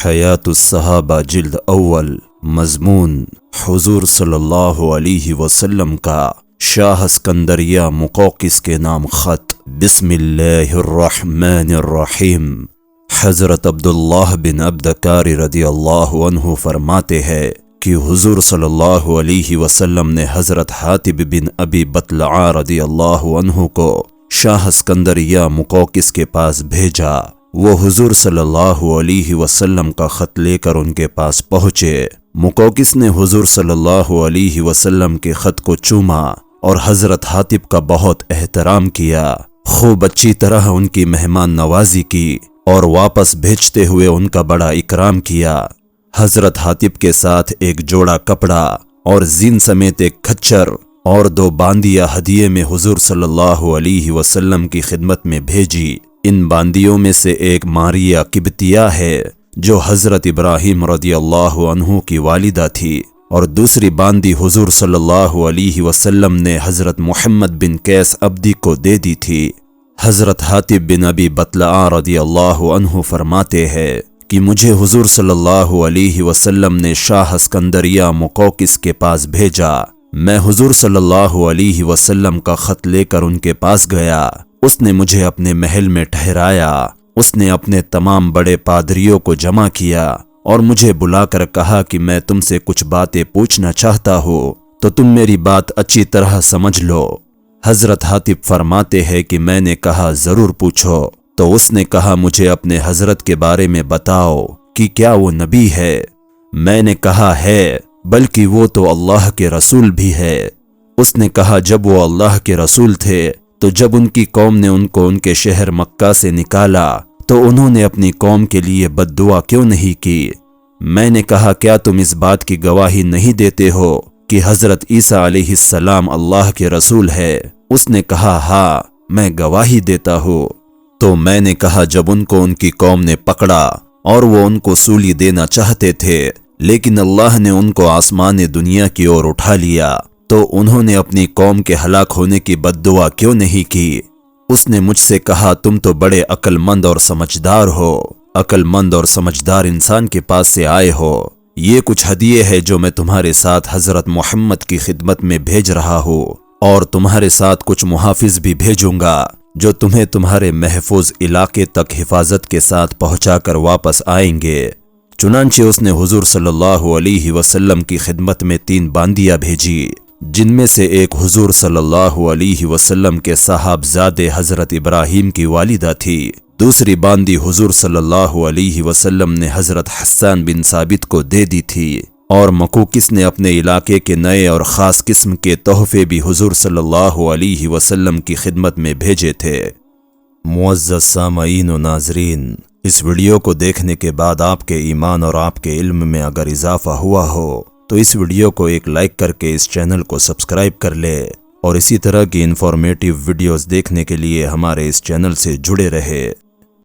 हयातुस्सहाबा जिल्द अव्वल। मजमून हुजूर सल्लल्लाहु अलैहि वसल्लम का शाह स्कंदरिया मुक़ौक़िस के नाम ख़त। बिस्मिल्लाहिर्रहमानिर्रहीम। हज़रत अब्दुल्लाह बिन अब्दकारी रदियल्लाहु अन्हु फरमाते हैं कि हुजूर सल्लल्लाहु अलैहि वसल्लम ने हज़रत हातिब बिन अबी बतलआ रदियल्लाहु अन्हु को शाह स्कंदरिया मुक़ौक़िस के पास भेजा। वो हुजूर सल्लल्लाहु अलैहि वसल्लम का ख़त लेकर उनके पास पहुँचे। मुक़ौक़िस ने हुजूर सल्लल्लाहु अलैहि वसल्लम के ख़त को चूमा और हज़रत हातिब का बहुत एहतराम किया। खूब अच्छी तरह उनकी मेहमान नवाजी की और वापस भेजते हुए उनका बड़ा इकराम किया। हज़रत हातिब के साथ एक जोड़ा कपड़ा और जीन समेत एक खच्चर और 2 बांदियाँ हदिये में हुजूर सल्लल्लाहु अलैहि वसल्लम की खिदमत में भेजी। इन बांदियों में से एक मारिया किब्तिया है जो हज़रत इब्राहीम रदियल्लाहु अन्हु की वालिदा थी, और दूसरी बांदी हुजूर सल्लल्लाहु अलैहि वसल्लम ने हज़रत मुहम्मद बिन कैस अब्दी को दे दी थी। हज़रत हातिब बिन अबी बतलआ रदियल्लाहु अन्हु फरमाते हैं कि मुझे हुजूर सल्लल्लाहु अलैहि वसल्लम ने शाह स्कंदरिया मुक़ौक़िस के पास भेजा। मैं हुजूर सल्लल्लाहु अलैहि वसल्लम का ख़त लेकर उनके पास गया। उसने मुझे अपने महल में ठहराया। उसने अपने तमाम बड़े पादरियों को जमा किया और मुझे बुलाकर कहा कि मैं तुमसे कुछ बातें पूछना चाहता हूँ, तो तुम मेरी बात अच्छी तरह समझ लो। हज़रत हातिब फरमाते हैं कि मैंने कहा ज़रूर पूछो। तो उसने कहा मुझे अपने हज़रत के बारे में बताओ कि क्या वो नबी है। मैंने कहा है, बल्कि वो तो अल्लाह के रसूल भी है। उसने कहा जब वो अल्लाह के रसूल थे तो जब उनकी कौम ने उनको उनके शहर मक्का से निकाला तो उन्होंने अपनी कौम के लिए बद्दुआ क्यों नहीं की। मैंने कहा क्या तुम इस बात की गवाही नहीं देते हो कि हज़रत ईसा अलैहिस्सलाम अल्लाह के रसूल है। उसने कहा हाँ, मैं गवाही देता हूँ। तो मैंने कहा जब उनको उनकी कौम ने पकड़ा और वो उनको सूली देना चाहते थे, लेकिन अल्लाह ने उनको आसमान दुनिया की ओर उठा लिया, तो उन्होंने अपनी कौम के हलाक होने की बद्दुआ क्यों नहीं की। उसने मुझसे कहा तुम तो बड़े अक्लमंद और समझदार हो, अक्लमंद और समझदार इंसान के पास से आए हो। ये कुछ हदिये है जो मैं तुम्हारे साथ हज़रत मोहम्मद की खिदमत में भेज रहा हूँ, और तुम्हारे साथ कुछ मुहाफिज भी भेजूंगा जो तुम्हें तुम्हारे महफूज इलाके तक हिफाजत के साथ पहुंचाकर वापस आएंगे। चुनांचे उसने हुजूर सल्लल्लाहु अलैहि वसल्लम की खिदमत में 3 बांदियाँ भेजी, जिनमें से एक हुजूर सल्लल्लाहु अलैहि वसल्लम के साहबजादे हज़रत इब्राहीम की वालिदा थी। दूसरी बांदी हुजूर सल्लल्लाहु अलैहि वसल्लम ने हज़रत हस्सान बिन साबित को दे दी थी, और मक़ौक़िस ने अपने इलाके के नए और ख़ास किस्म के तोहफे भी हुजूर सल्लल्लाहु अलैहि वसल्लम की खिदमत में भेजे थे। मुअज़्ज़ज़ सामईन व नाज़रीन, इस वीडियो को देखने के बाद आपके ईमान और आपके इल्म में अगर इजाफा हुआ हो तो इस वीडियो को एक लाइक करके इस चैनल को सब्सक्राइब कर ले, और इसी तरह की इन्फॉर्मेटिव वीडियोस देखने के लिए हमारे इस चैनल से जुड़े रहे।